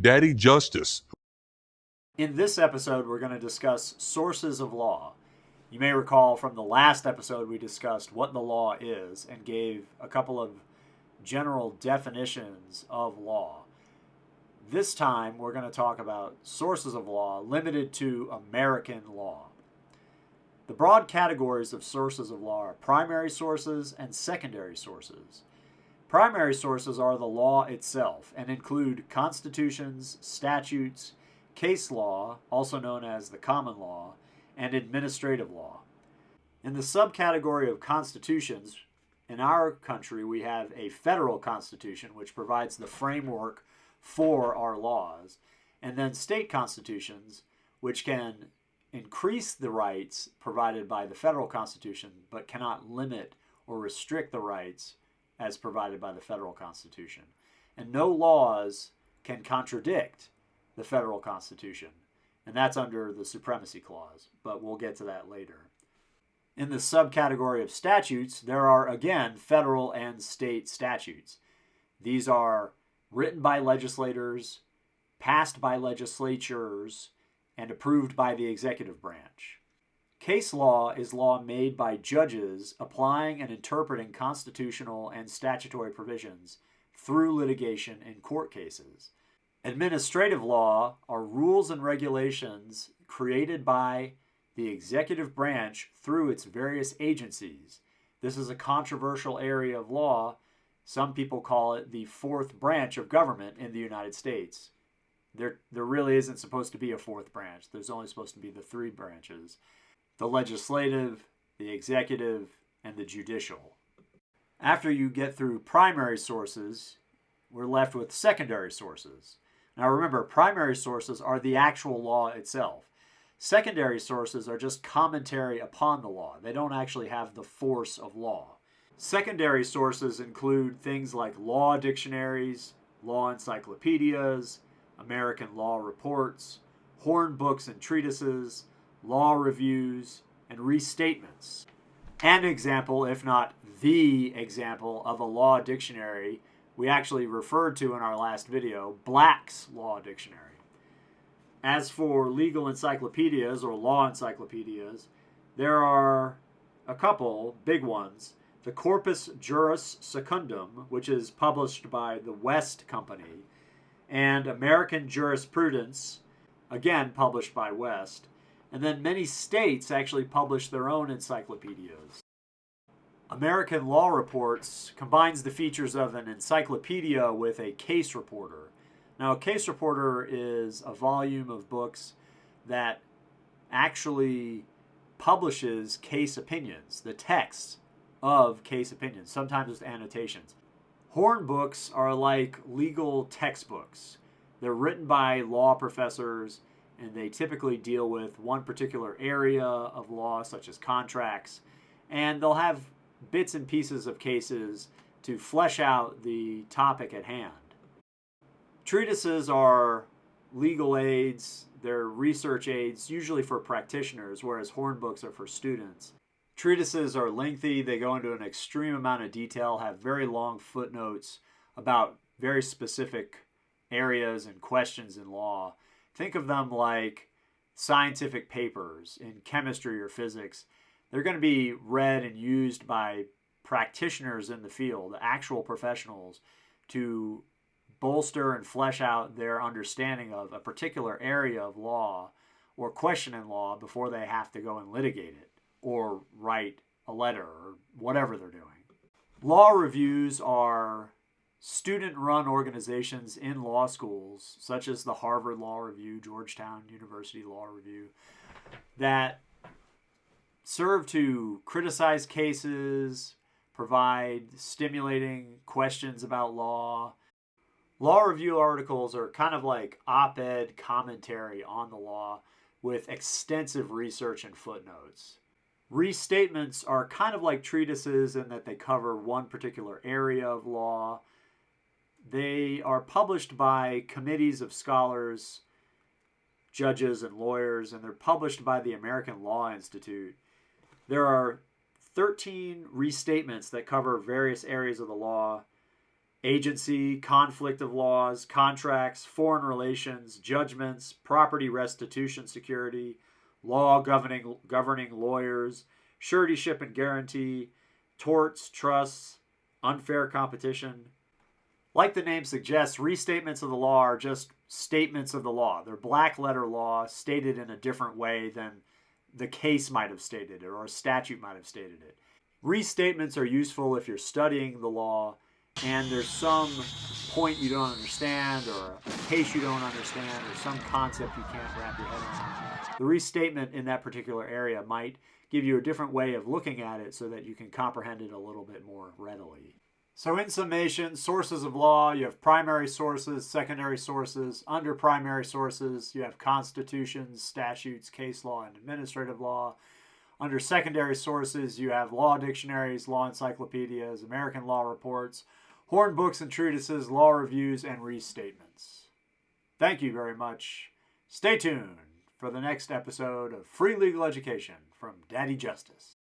Daddy Justice. In this episode, we're going to discuss sources of law. You may recall from the last episode we discussed what the law is and gave a couple of general definitions of law. This time, we're going to talk about sources of law limited to American law. The broad categories of sources of law are primary sources and secondary sources. Primary sources are the law itself and include constitutions, statutes, case law, also known as the common law, and administrative law. In the subcategory of constitutions, in our country we have a federal constitution which provides the framework for our laws, and then state constitutions which can increase the rights provided by the federal constitution but cannot limit or restrict the rights as provided by the federal constitution. And no laws can contradict the federal constitution, and that's under the Supremacy Clause, but we'll get to that later. In the subcategory of statutes, there are again federal and state statutes. These are written by legislators, passed by legislatures, and approved by the executive branch. Case law is law made by judges applying and interpreting constitutional and statutory provisions through litigation in court cases. Administrative law are rules and regulations created by the executive branch through its various agencies. This is a controversial area of law. Some people call it the fourth branch of government in the United States. There really isn't supposed to be a fourth branch. There's only supposed to be the three branches: the legislative, the executive, and the judicial. After you get through primary sources, we're left with secondary sources. Now remember, primary sources are the actual law itself. Secondary sources are just commentary upon the law. They don't actually have the force of law. Secondary sources include things like law dictionaries, law encyclopedias, American law reports, horn books and treatises, law reviews, and restatements. An example, if not the example, of a law dictionary we actually referred to in our last video, Black's Law Dictionary. As for legal encyclopedias or law encyclopedias, there are a couple big ones. The Corpus Juris Secundum, which is published by the West Company, and American Jurisprudence, again published by West. And then many states actually publish their own encyclopedias. American Law Reports combines the features of an encyclopedia with a case reporter. Now, a case reporter is a volume of books that actually publishes case opinions, the text of case opinions, sometimes with annotations. Horn books are like legal textbooks. They're written by law professors, and they typically deal with one particular area of law, such as contracts, and they'll have bits and pieces of cases to flesh out the topic at hand. Treatises are legal aids, they're research aids, usually for practitioners, whereas horn books are for students. Treatises are lengthy, they go into an extreme amount of detail, have very long footnotes about very specific areas and questions in law. Think of them like scientific papers in chemistry or physics. They're going to be read and used by practitioners in the field, actual professionals, to bolster and flesh out their understanding of a particular area of law or question in law before they have to go and litigate it or write a letter or whatever they're doing. Law reviews are student-run organizations in law schools, such as the Harvard Law Review, Georgetown University Law Review, that serve to criticize cases, provide stimulating questions about law. Law review articles are kind of like op-ed commentary on the law with extensive research and footnotes. Restatements are kind of like treatises in that they cover one particular area of law. They are published by committees of scholars, judges, and lawyers, and they're published by the American Law Institute. There are 13 restatements that cover various areas of the law. agency, conflict of laws, contracts, foreign relations, judgments, property restitution security, law governing lawyers, suretyship and guarantee, torts, trusts, unfair competition. Like the name suggests, restatements of the law are just statements of the law. They're black letter law stated in a different way than the case might have stated it or a statute might have stated it. Restatements are useful if you're studying the law and there's some point you don't understand or a case you don't understand or some concept you can't wrap your head around. The restatement in that particular area might give you a different way of looking at it so that you can comprehend it a little bit more readily. So in summation, sources of law, you have primary sources, secondary sources. Under primary sources, you have constitutions, statutes, case law, and administrative law. Under secondary sources, you have law dictionaries, law encyclopedias, American law reports, horn books and treatises, law reviews, and restatements. Thank you very much. Stay tuned for the next episode of Free Legal Education from Daddy Justice.